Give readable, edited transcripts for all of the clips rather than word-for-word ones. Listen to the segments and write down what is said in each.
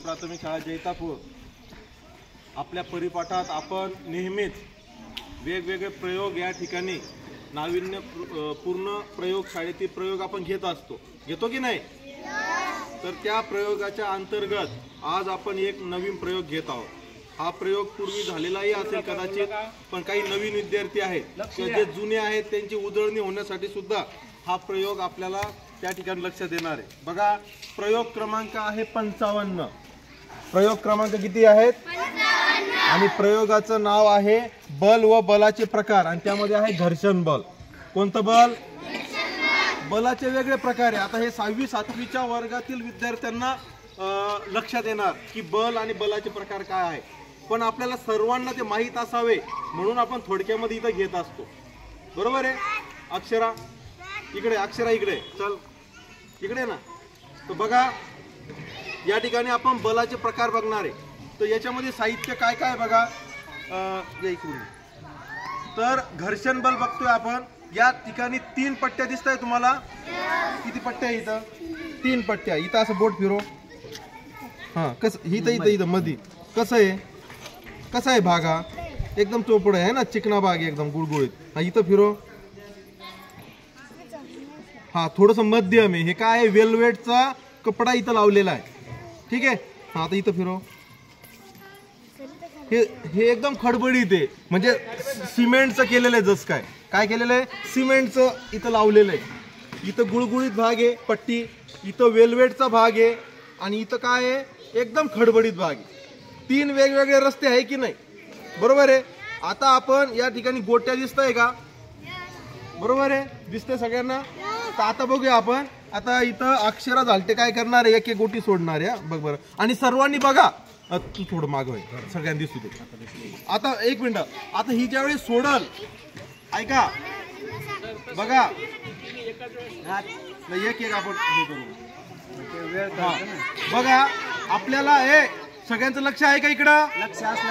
प्राथमिक शाळा जैतापूर आपल्या परिपाठात आपण नेहमीच वेगवेगळे प्रयोग या ठिकाणी नाविन्यपूर्ण प्रयोग शाळेतील प्रयोग आपण घेतो की नाही। तर त्या प्रयोगाच्या अंतर्गत आज आपण एक नवीन प्रयोग घेत आहोत। हा प्रयोग पूर्वी झालेलाही असेल कदाचित, पण काही नवीन विद्यार्थी आहेत जे जुने आहेत त्यांची उजळणी होण्यासाठी सुद्धा हा प्रयोग आपल्याला त्या ठिकाणी लक्ष देणार आहे। बघा, प्रयोग क्रमांक आहे 55। प्रयोग क्रमांक किती आहेत? 55। आणि प्रयोगाचं नाव आहे बल व बलाचे प्रकार, आणि त्यामध्ये आहे घर्षण बल। कोणतं बल? बलाचे वेगळे प्रकार आहे। आता हे 6वी 7वीच्या वर्गातील विद्यार्थ्यांना लक्षात येणार की बल आणि बलाचे प्रकार काय आहे, पण आपल्याला सर्वांना ते माहीत असावे म्हणून आपण थोडक्यामध्ये इथं घेत असतो। बरोबर आहे? अक्षरा इकडे, अक्षरा इकडे चल, इकडे ना। तर बघा, या ठिकाणी आपण बलाचे प्रकार बघणार आहे। तर याच्यामध्ये साहित्य काय काय बघा, या इकडून। तर घर्षण बल बघतोय आपण। या ठिकाणी 3 पट्ट्या दिसत आहे तुम्हाला। किती पट्ट्या आहे इथं? 3 पट्ट्या। इथं असं बोट फिरो। हा, कसं इथं मध्ये कसं आहे भाग? हा एकदम चोपड आहे ना, चिकना भाग आहे एकदम गुळगुळीत। हा इथं फिरो। हा थोडस मध्यम आहे। हे काय आहे? वेलवेटचा कपडा इथं लावलेला आहे, ठीक आहे। हा आता इथं फिरो। हे एकदम खडबडीत आहे, म्हणजे सिमेंटचं केलेलं आहे। जस काय केलेलं आहे? सिमेंटचं इथं लावलेलं आहे। इथं गुळगुळीत भाग आहे पट्टी, इथं वेलवेटचा भाग आहे, आणि इथं काय आहे? एकदम खडबडीत भाग आहे। 3 वेगवेगळे रस्ते आहे की नाही? बरोबर आहे। आता आपण या ठिकाणी गोट्या दिसतंय का? बरोबर आहे, दिसतंय सगळ्यांना। तर आता बघूया आपण। आता इथं अक्षरा झालते काय करणार आहे? एक एक गोटी सोडणार आहे। बघ बरं, आणि सर्वांनी बघा, तू थोडं माग आहे, सगळ्यांना दिसू दे। आता 1 मिनिट, आता ही ज्यावेळी सोडल, ऐका बघा, एक आपण हे करू बघा। आपल्याला हे सगळ्यांचं लक्ष आहे का इकडं?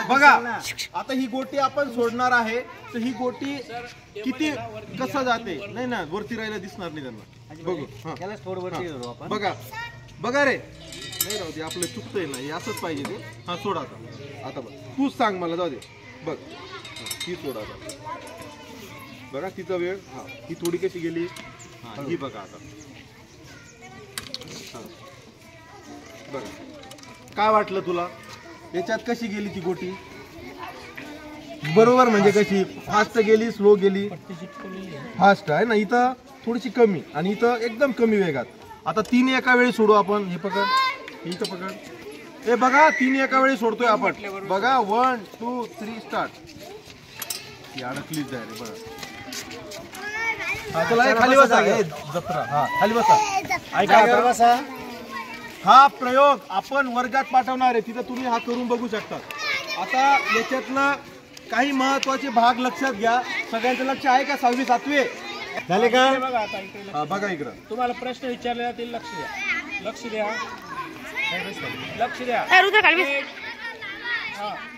बघा, आता ही गोटी आपण सोडणार आहे। तर ही गोटी किती कसं जाते? नाही ना, वरती राहायला दिसणार नाही त्यांना। बघू, बघा बघा रे, नाही राहू दे, आपलं चुकतंय ना, हे असंच पाहिजे ते। हा सोड आता बघ, तूच सांग मला, जाऊ दे। बघ, ही सोड आता। बघा तिचा वेळ, हा ही थोडी कशी गेली, ही बघा आता। बघा, काय वाटलं तुला याच्यात कशी गेली ती गोटी? बरोबर, म्हणजे कशी फास्ट गेली, स्लो गेली? फास्ट आहे ना, इथं थोडीशी कमी, आणि इथं एकदम कमी वेगात। आता 3 एका वेळी सोडू आपण। हे पकड, इथं पकड। हे बघा, 3 एका वेळी सोडतोय आपण। बघा, 1 2 3 स्टार्ट। ही अडकलीच आहे रे, बघा। हा चला, खाली बसा जत्रा। हा खाली बसा, ऐका बसा। हा प्रयोग आपण वर्गात पाठवणार आहे, तिथं तुम्ही हा करून बघू शकता। आता याच्यातनं काही महत्वाचे भाग लक्षात घ्या। सगळ्यांचं लक्ष आहे का? 6वी 7वी झाले का? बघा इकडं तुम्हाला प्रश्न विचारले जातील, लक्ष द्या, लक्ष द्या, लक्ष द्या।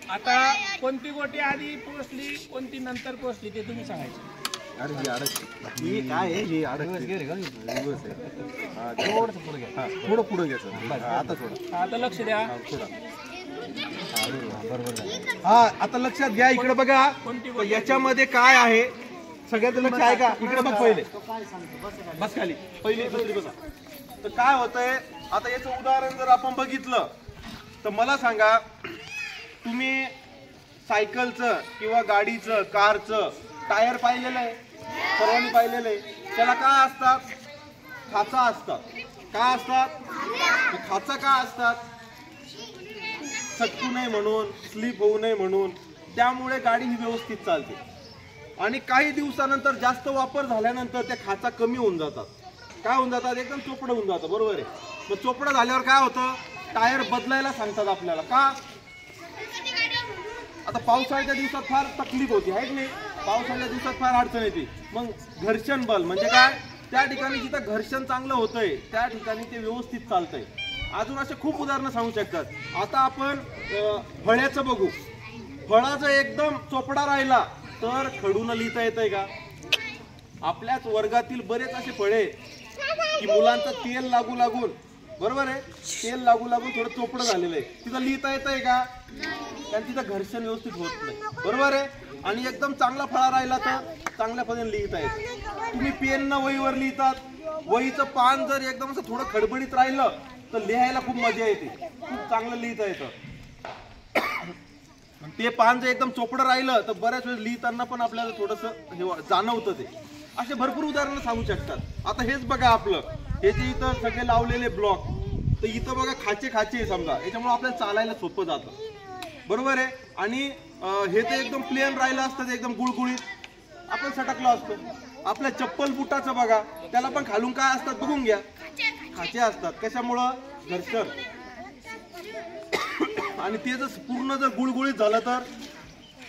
आता कोणती गोटी आधी पोहोचली, कोणती नंतर पोहोचली, ते तुम्ही सांगायचं। अरे ही अडकली, काय आहे ही? अडकली, थोडं पुढे घ्यायचं। आता थोडं, आता लक्ष द्या, थोडं। हा आता लक्षात घ्या, इकडे बघा। याच्यामध्ये काय आहे सगळ्यात लक्ष आहे का? इकडे बघ, पहिले बस खाली, पहिली दुसरी बसा। तर काय होतंय आता, याचं उदाहरण जर आपण बघितलं तर मला सांगा, तुम्ही सायकलचं किंवा गाडीचं, कारचं टायर पाहिलेलं आहे? सर्वांनी पाहिलेलं आहे। त्याला काय असतात? खाचा असतात। काय असतात? खाचा का असतात? सटकू नये म्हणून, स्लिप होऊ नये म्हणून। त्यामुळे गाडी ही व्यवस्थित चालते। आणि काही दिवसानंतर, जास्त वापर झाल्यानंतर त्या खाचा कमी होऊन जातात। काय होऊन जातात? एकदम चोपडं होऊन जातं। बरोबर आहे? मग चोपडं झाल्यावर काय होतं? टायर बदलायला सांगतात आपल्याला। का? आता पावसाळ्याच्या दिवसात फार तकलीफ होती आहे की नाही? पावसाळ्याच्या दिवसात फार अडचण येते। मग घर्षण बल म्हणजे काय? त्या ठिकाणी जिथं घर्षण चांगलं होतंय त्या ठिकाणी ते व्यवस्थित चालतंय। अजून असे खूप उदाहरणं सांगू शकतात। आता आपण फळ्याचं बघू। फळाचं एकदम चोपडा राहिला तर खडून लिहिता येतंय का? आपल्याच वर्गातील बरेच असे फळे की मुलांचं तेल लागून बरोबर आहे. तेल लागू लागून थोडं चोपडं झालेलं आहे. तिथं लिहिता येतंय का? कारण तिथं घर्षण व्यवस्थित होत नाही. बरोबर आहे. आणि एकदम चांगला फळा राहिला तर चांगल्या पद्धतीने लिहिता येतं. तुम्ही पेननं वहीवर लिहितात, वहीचं पान जर एकदम असं थोडं खडबडीत राहिलं तर लिहायला खूप मजा येते, खूप चांगलं लिहिता येतं. ते पान जर एकदम चोपडं राहिलं तर बऱ्याच वेळेस लिहिताना पण आपल्याला थोडंसं हे जाणवतं. ते असे भरपूर उदाहरणं सांगू शकतात. आता हेच बघा आपलं, हे जे इथं सगळे लावलेले ब्लॉक, तर इथं बघा खाचे आहे समजा, याच्यामुळे आपल्याला चालायला सोपं जातं. बरोबर आहे. आणि हे ते एकदम प्लेन राहिलं असतं, ते एकदम गुळगुळीत, आपण सटकलो असतो. आपल्या चप्पल बुटाचं बघा, त्याला पण खालून काय असतात बघून घ्या, खाचे असतात. कशामुळं? घर्षण. आणि ते जर पूर्ण जर गुळगुळीत झालं तर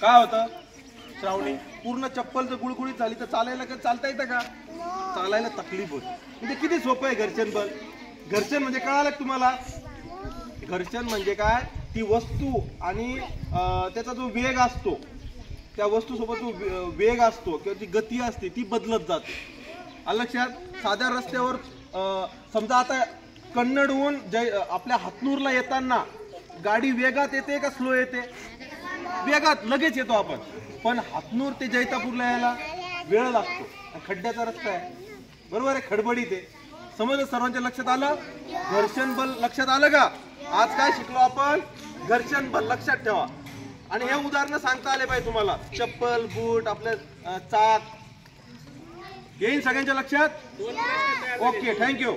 काय होतं? श्रावणी, पूर्ण चप्पल जर गुळगुळीत झाली तर चालता येतं का? चालायला तकलीफ होती. म्हणजे किती सोपं आहे घर्षण बल. घर्षण म्हणजे कळालं का तुम्हाला? घर्षण म्हणजे काय? ती वस्तू आणि त्याचा जो वेग असतो, त्या वस्तूसोबत जो वेग असतो किंवा जी गती असते ती बदलत जाते. आलं लक्षात? साध्या रस्त्यावर समजा आता कन्नडहून आपल्या हातनूरला येताना गाडी वेगात येते का स्लो येते? वेगात, लगेच येतो आपण. पण हातनूर ते जैतापूरला यायला वेळ लागतो, खड्ड्याचा रस्ता आहे. बरोबर आहे, खडबडीत आहे. समजलं? सर्वांच्या लक्षात आलं? घर्षण बल लक्षात आलं का? आज काय शिकलो आपण? घर्षण बल लक्षात ठेवा. आणि हे उदाहरणं सांगता आले पाहिजे तुम्हाला. चप्पल, बूट, आपले चाक, येईल सगळ्यांच्या लक्षात? Okay, thank you.